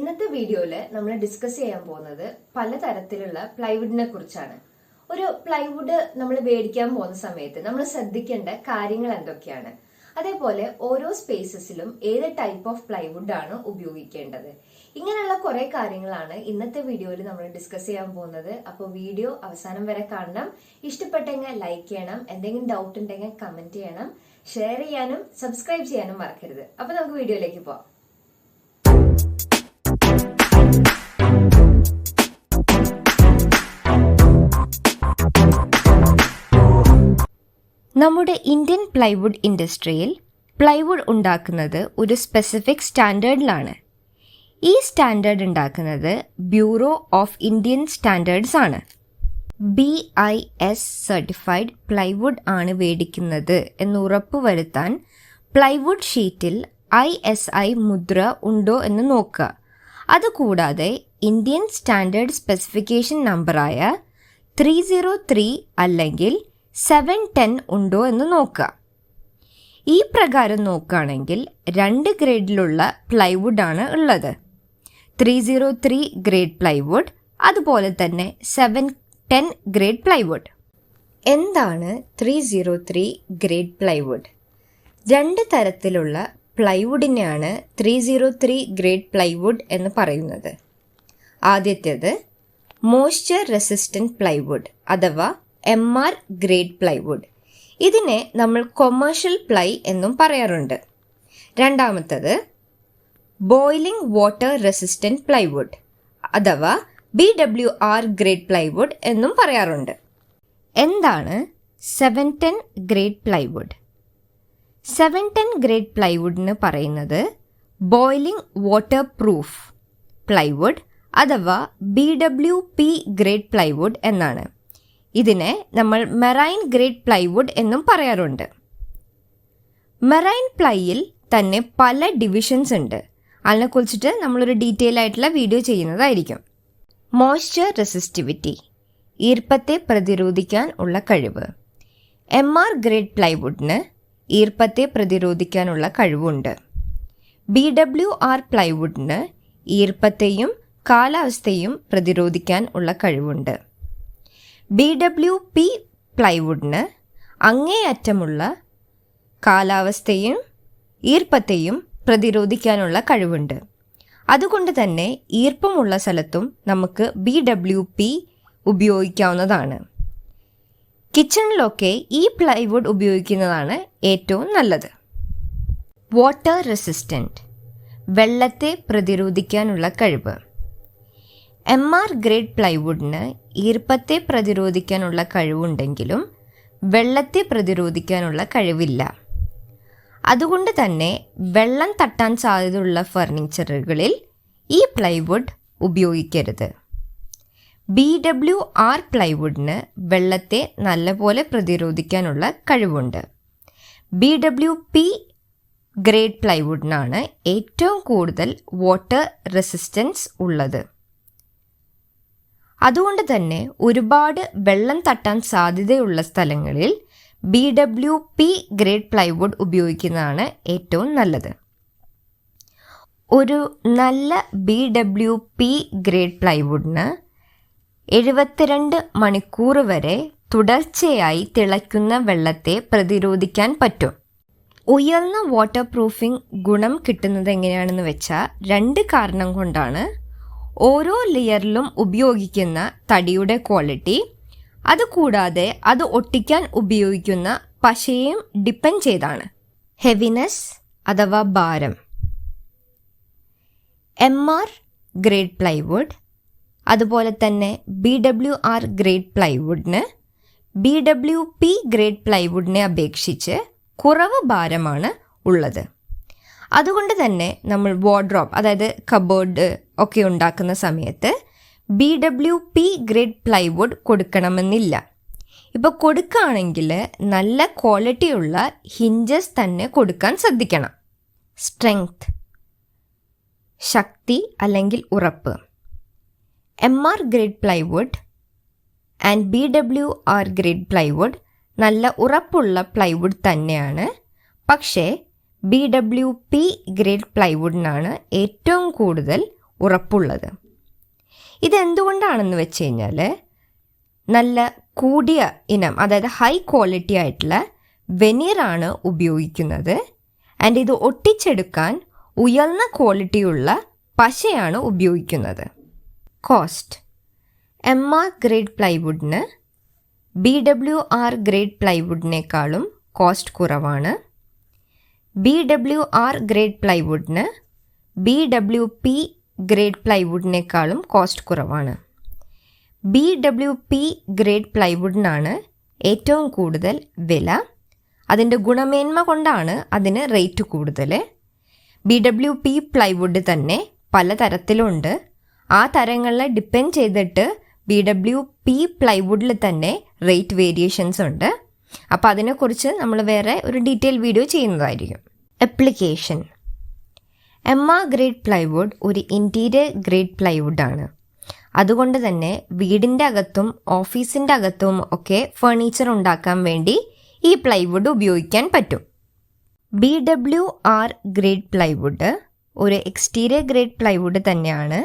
ഇന്നത്തെ വീഡിയോയിൽ നമ്മൾ ഡിസ്കസ് ചെയ്യാൻ പോകുന്നത് പലതരത്തിലുള്ള പ്ലൈവുഡിനെ കുറിച്ചാണ്. ഒരു പ്ലൈവുഡ് നമ്മൾ മേടിക്കാൻ പോകുന്ന സമയത്ത് നമ്മൾ ശ്രദ്ധിക്കേണ്ട കാര്യങ്ങൾ എന്തൊക്കെയാണ്, അതേപോലെ ഓരോ സ്പേസസിലും ഏത് ടൈപ്പ് ഓഫ് പ്ലൈവുഡ് ആണ് ഉപയോഗിക്കേണ്ടത്, ഇങ്ങനെയുള്ള കുറെ കാര്യങ്ങളാണ് ഇന്നത്തെ വീഡിയോയിൽ നമ്മൾ ഡിസ്കസ് ചെയ്യാൻ പോകുന്നത്. അപ്പോൾ വീഡിയോ അവസാനം വരെ കാണണം. ഇഷ്ടപ്പെട്ടെങ്കിൽ ലൈക്ക് ചെയ്യണം, എന്തെങ്കിലും ഡൗട്ട് ഉണ്ടെങ്കിൽ കമന്റ് ചെയ്യണം, ഷെയർ ചെയ്യാനും സബ്സ്ക്രൈബ് ചെയ്യാനും മറക്കരുത്. അപ്പൊ നമുക്ക് വീഡിയോയിലേക്ക് പോവാം. നമ്മുടെ ഇന്ത്യൻ പ്ലൈവുഡ് ഇൻഡസ്ട്രിയിൽ പ്ലൈവുഡ് ഉണ്ടാക്കുന്നത് ഒരു സ്പെസിഫിക് സ്റ്റാൻഡേർഡിലാണ്. ഈ സ്റ്റാൻഡേർഡ് ഉണ്ടാക്കുന്നത് ബ്യൂറോ ഓഫ് ഇന്ത്യൻ സ്റ്റാൻഡേർഡ്സ് ആണ്. BIS സർട്ടിഫൈഡ് പ്ലൈവുഡ് ആണ് മേടിക്കുന്നത് എന്ന് ഉറപ്പുവരുത്താൻ പ്ലൈവുഡ് ഷീറ്റിൽ ISI മുദ്ര ഉണ്ടോ എന്ന് നോക്കുക. അതുകൂടാതെ ഇന്ത്യൻ സ്റ്റാൻഡേർഡ് സ്പെസിഫിക്കേഷൻ നമ്പറായ 303 അല്ലെങ്കിൽ 710 ഉണ്ടോ എന്ന് നോക്കുക. ഈ പ്രകാരം നോക്കുകയാണെങ്കിൽ 2 ഗ്രേഡിലുള്ള പ്ലൈവുഡ് ആണ് ഉള്ളത്. 303 ഗ്രേഡ് പ്ലൈവുഡ്, അതുപോലെ തന്നെ 710 ഗ്രേഡ് പ്ലൈവുഡ്. എന്താണ് 303 ഗ്രേഡ് പ്ലൈവുഡ്? 2 തരത്തിലുള്ള പ്ലൈവുഡിനെയാണ് 303 ഗ്രേഡ് പ്ലൈവുഡ് എന്ന് പറയുന്നത്. ആദ്യത്തേത് മോയ്സ്ചർ റെസിസ്റ്റന്റ് പ്ലൈവുഡ് അഥവാ MR ഗ്രേഡ് പ്ലൈവുഡ്. ഇതിനെ നമ്മൾ കൊമേഴ്ഷ്യൽ പ്ലൈ എന്നും പറയാറുണ്ട്. രണ്ടാമത്തത് ബോയിലിംഗ് വാട്ടർ റെസിസ്റ്റന്റ് പ്ലൈവുഡ് അഥവാ BWR ഗ്രേഡ് പ്ലൈവുഡ് എന്നും പറയാറുണ്ട്. എന്താണ് 710 ഗ്രേഡ് പ്ലൈവുഡ്? 710 ഗ്രേഡ് പ്ലൈവുഡിന് പറയുന്നത് ബോയിലിംഗ് വാട്ടർ പ്രൂഫ് പ്ലൈവുഡ് അഥവാ BWP ഗ്രേഡ് പ്ലൈവുഡ് എന്നാണ്. ഇതിനെ നമ്മൾ മെറൈൻ ഗ്രേഡ് പ്ലൈവുഡ് എന്നും പറയാറുണ്ട്. മെറൈൻ പ്ലൈയിൽ തന്നെ പല ഡിവിഷൻസ് ഉണ്ട്. അതിനെക്കുറിച്ചിട്ട് നമ്മളൊരു ഡീറ്റെയിൽ ആയിട്ടുള്ള വീഡിയോ ചെയ്യുന്നതായിരിക്കും. മോയ്സ്ചർ റെസിസ്റ്റിവിറ്റി, ഈർപ്പത്തെ പ്രതിരോധിക്കാൻ ഉള്ള കഴിവ്. MR ഗ്രേഡ് പ്ലൈവുഡിന് ഈർപ്പത്തെ പ്രതിരോധിക്കാനുള്ള കഴിവുണ്ട്. BWR പ്ലൈവുഡിന് ഈർപ്പത്തെയും കാലാവസ്ഥയും പ്രതിരോധിക്കാൻ ഉള്ള കഴിവുണ്ട്. BWP പ്ലൈവുഡിന് അങ്ങേയറ്റമുള്ള കാലാവസ്ഥയും ഈർപ്പത്തെയും പ്രതിരോധിക്കാനുള്ള കഴിവുണ്ട്. അതുകൊണ്ട് തന്നെ ഈർപ്പമുള്ള സ്ഥലത്തും നമുക്ക് BWP ഉപയോഗിക്കാവുന്നതാണ്. കിച്ചണിലൊക്കെ ഈ പ്ലൈവുഡ് ഉപയോഗിക്കുന്നതാണ് ഏറ്റവും നല്ലത്. വാട്ടർ റെസിസ്റ്റൻറ്റ്, വെള്ളത്തെ പ്രതിരോധിക്കാനുള്ള കഴിവ്. MR ഗ്രേഡ് പ്ലൈവുഡിന് ഈർപ്പത്തെ പ്രതിരോധിക്കാനുള്ള കഴിവുണ്ടെങ്കിലും വെള്ളത്തെ പ്രതിരോധിക്കാനുള്ള കഴിവില്ല. അതുകൊണ്ട് തന്നെ വെള്ളം തട്ടാൻ സാധ്യതയുള്ള ഫർണിച്ചറുകളിൽ ഈ പ്ലൈവുഡ് ഉപയോഗിക്കരുത്. BWR പ്ലൈവുഡിന് വെള്ളത്തെ നല്ലപോലെ പ്രതിരോധിക്കാനുള്ള കഴിവുണ്ട്. BWP ഗ്രേഡ് പ്ലൈവുഡിനാണ് ഏറ്റവും കൂടുതൽ വാട്ടർ റെസിസ്റ്റൻസ് ഉള്ളത്. അതുകൊണ്ട് തന്നെ ഒരുപാട് വെള്ളം തട്ടാൻ സാധ്യതയുള്ള സ്ഥലങ്ങളിൽ BWP ഗ്രേഡ് പ്ലൈവുഡ് ഉപയോഗിക്കുന്നതാണ് ഏറ്റവും നല്ലത്. ഒരു നല്ല BWP ഗ്രേഡ് പ്ലൈവുഡിന് 72 മണിക്കൂർ വരെ തുടർച്ചയായി തിളയ്ക്കുന്ന വെള്ളത്തെ പ്രതിരോധിക്കാൻ പറ്റും. ഉയർന്ന വാട്ടർ പ്രൂഫിംഗ് ഗുണം കിട്ടുന്നത് എങ്ങനെയാണെന്ന് വെച്ചാൽ 2 കാരണം കൊണ്ടാണ്. ഓരോ ലെയറിലും ഉപയോഗിക്കുന്ന തടിയുടെ ക്വാളിറ്റി, അതുകൂടാതെ അത് ഒട്ടിക്കാൻ ഉപയോഗിക്കുന്ന പശയും ഡിപ്പെൻഡ് ചെയ്താണ്. ഹെവിനെസ് അഥവാ ഭാരം. MR ഗ്രേഡ് പ്ലൈവുഡ് അതുപോലെ തന്നെ BWR ഗ്രേഡ് പ്ലൈവുഡിന് BWP ഗ്രേഡ് പ്ലൈവുഡിനെ അപേക്ഷിച്ച് കുറവ് ഭാരമാണ് ഉള്ളത്. അതുകൊണ്ട് തന്നെ നമ്മൾ വാർഡ്രോബ്, അതായത് കബോർഡ് ഒക്കെ ഉണ്ടാക്കുന്ന സമയത്ത് BWP ഗ്രേഡ് പ്ലൈവുഡ് കൊടുക്കണമെന്നില്ല. ഇപ്പോൾ കൊടുക്കുകയാണെങ്കിൽ നല്ല ക്വാളിറ്റിയുള്ള ഹിഞ്ചസ് തന്നെ കൊടുക്കാൻ ശ്രദ്ധിക്കണം. സ്ട്രെങ്ത്, ശക്തി അല്ലെങ്കിൽ ഉറപ്പ്. MR grade plywood and BWR grade plywood നല്ല ഉറപ്പുള്ള പ്ലൈവുഡ് തന്നെയാണ്. പക്ഷേ BWP ഗ്രേഡ് പ്ലൈവുഡിനാണ് ഏറ്റവും കൂടുതൽ ഉറപ്പുള്ളത്. ഇതെന്തുകൊണ്ടാണെന്ന് വെച്ച് കഴിഞ്ഞാൽ നല്ല കൂടിയ ഇനം, അതായത് ഹൈ ക്വാളിറ്റി ആയിട്ടുള്ള വെനീറാണ് ഉപയോഗിക്കുന്നത്. ആൻഡ് ഇത് ഒട്ടിച്ചെടുക്കാൻ ഉയർന്ന ക്വാളിറ്റിയുള്ള പശയാണ് ഉപയോഗിക്കുന്നത്. കോസ്റ്റ്: MR ഗ്രേഡ് പ്ലൈവുഡിന് BWR ഗ്രേഡ് പ്ലൈവുഡിനേക്കാളും കോസ്റ്റ് കുറവാണ്. BWR ഗ്രേഡ് പ്ലൈവുഡിന് BWP ഗ്രേഡ് പ്ലൈവുഡിനേക്കാളും കോസ്റ്റ് കുറവാണ്. BWP ഗ്രേഡ് പ്ലൈവുഡിനാണ് ഏറ്റവും കൂടുതൽ വില. അതിൻ്റെ ഗുണമേന്മ കൊണ്ടാണ് അതിന് റേറ്റ് കൂടുതൽ. BWP പ്ലൈവുഡ് തന്നെ പലതരത്തിലുണ്ട്. ആ തരങ്ങളെ ഡിപ്പെൻഡ് ചെയ്തിട്ട് BWP പ്ലൈവുഡിൽ തന്നെ റേറ്റ് വേരിയേഷൻസ് ഉണ്ട്. അപ്പോൾ അതിനെക്കുറിച്ച് നമ്മൾ വേറെ ഒരു ഡീറ്റെയിൽ വീഡിയോ ചെയ്യുന്നതായിരിക്കും. അപ്ലിക്കേഷൻ: MR ഗ്രേഡ് പ്ലൈവുഡ് ഒരു ഇൻറ്റീരിയർ ഗ്രേഡ് പ്ലൈവുഡാണ്. അതുകൊണ്ട് തന്നെ വീടിൻ്റെ അകത്തും ഓഫീസിൻ്റെ അകത്തും ഒക്കെ ഫർണിച്ചർ ഉണ്ടാക്കാൻ വേണ്ടി ഈ പ്ലൈവുഡ് ഉപയോഗിക്കാൻ പറ്റും. BWR ഗ്രേഡ് പ്ലൈവുഡ് ഒരു എക്സ്റ്റീരിയർ ഗ്രേഡ് പ്ലൈവുഡ് തന്നെയാണ്.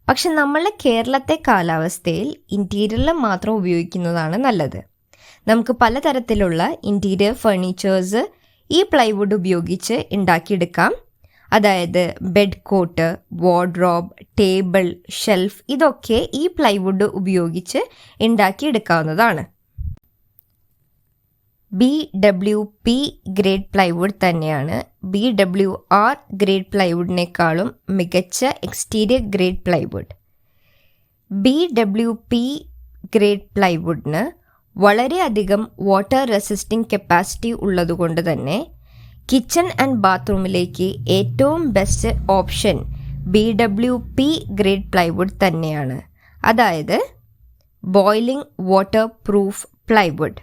പക്ഷെ നമ്മളെ കേരളത്തെ കാലാവസ്ഥയിൽ ഇൻറ്റീരിയറിൽ മാത്രം ഉപയോഗിക്കുന്നതാണ് നല്ലത്. നമുക്ക് പലതരത്തിലുള്ള ഇൻറ്റീരിയർ ഫർണിച്ചേഴ്സ് ഈ പ്ലൈവുഡ് ഉപയോഗിച്ച് ഉണ്ടാക്കിയെടുക്കാം. അതായത് bed cot, wardrobe, table, shelf ഇതൊക്കെ ഈ പ്ലൈവുഡ് ഉപയോഗിച്ച് ഉണ്ടാക്കിയെടുക്കാവുന്നതാണ്. BWP ഗ്രേഡ് പ്ലൈവുഡ് തന്നെയാണ് BWR ഗ്രേഡ് പ്ലൈവുഡിനേക്കാളും മികച്ച exterior grade plywood. BWP grade പ്ലൈവുഡിന് വളരെയധികം വാട്ടർ റെസിസ്റ്റിംഗ് കപ്പാസിറ്റി ഉള്ളതുകൊണ്ട് തന്നെ കിച്ചൺ ആൻഡ് ബാത്റൂമിലേക്ക് ഏറ്റവും best option BWP grade plywood തന്നെയാണ്. അതായത് ബോയിലിംഗ് വാട്ടർ പ്രൂഫ് പ്ലൈവുഡ്.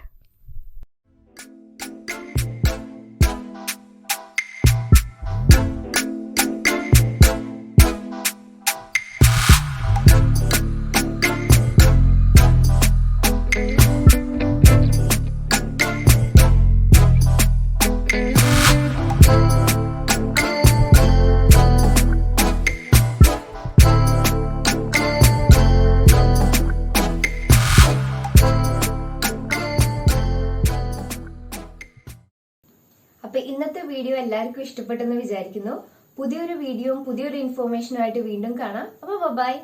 അപ്പൊ ഇന്നത്തെ വീഡിയോ എല്ലാവർക്കും ഇഷ്ടപ്പെട്ടെന്ന് വിചാരിക്കുന്നു. പുതിയൊരു വീഡിയോയും പുതിയൊരു ഇൻഫോർമേഷനുമായിട്ട് വീണ്ടും കാണാം. അപ്പൊ ബൈ.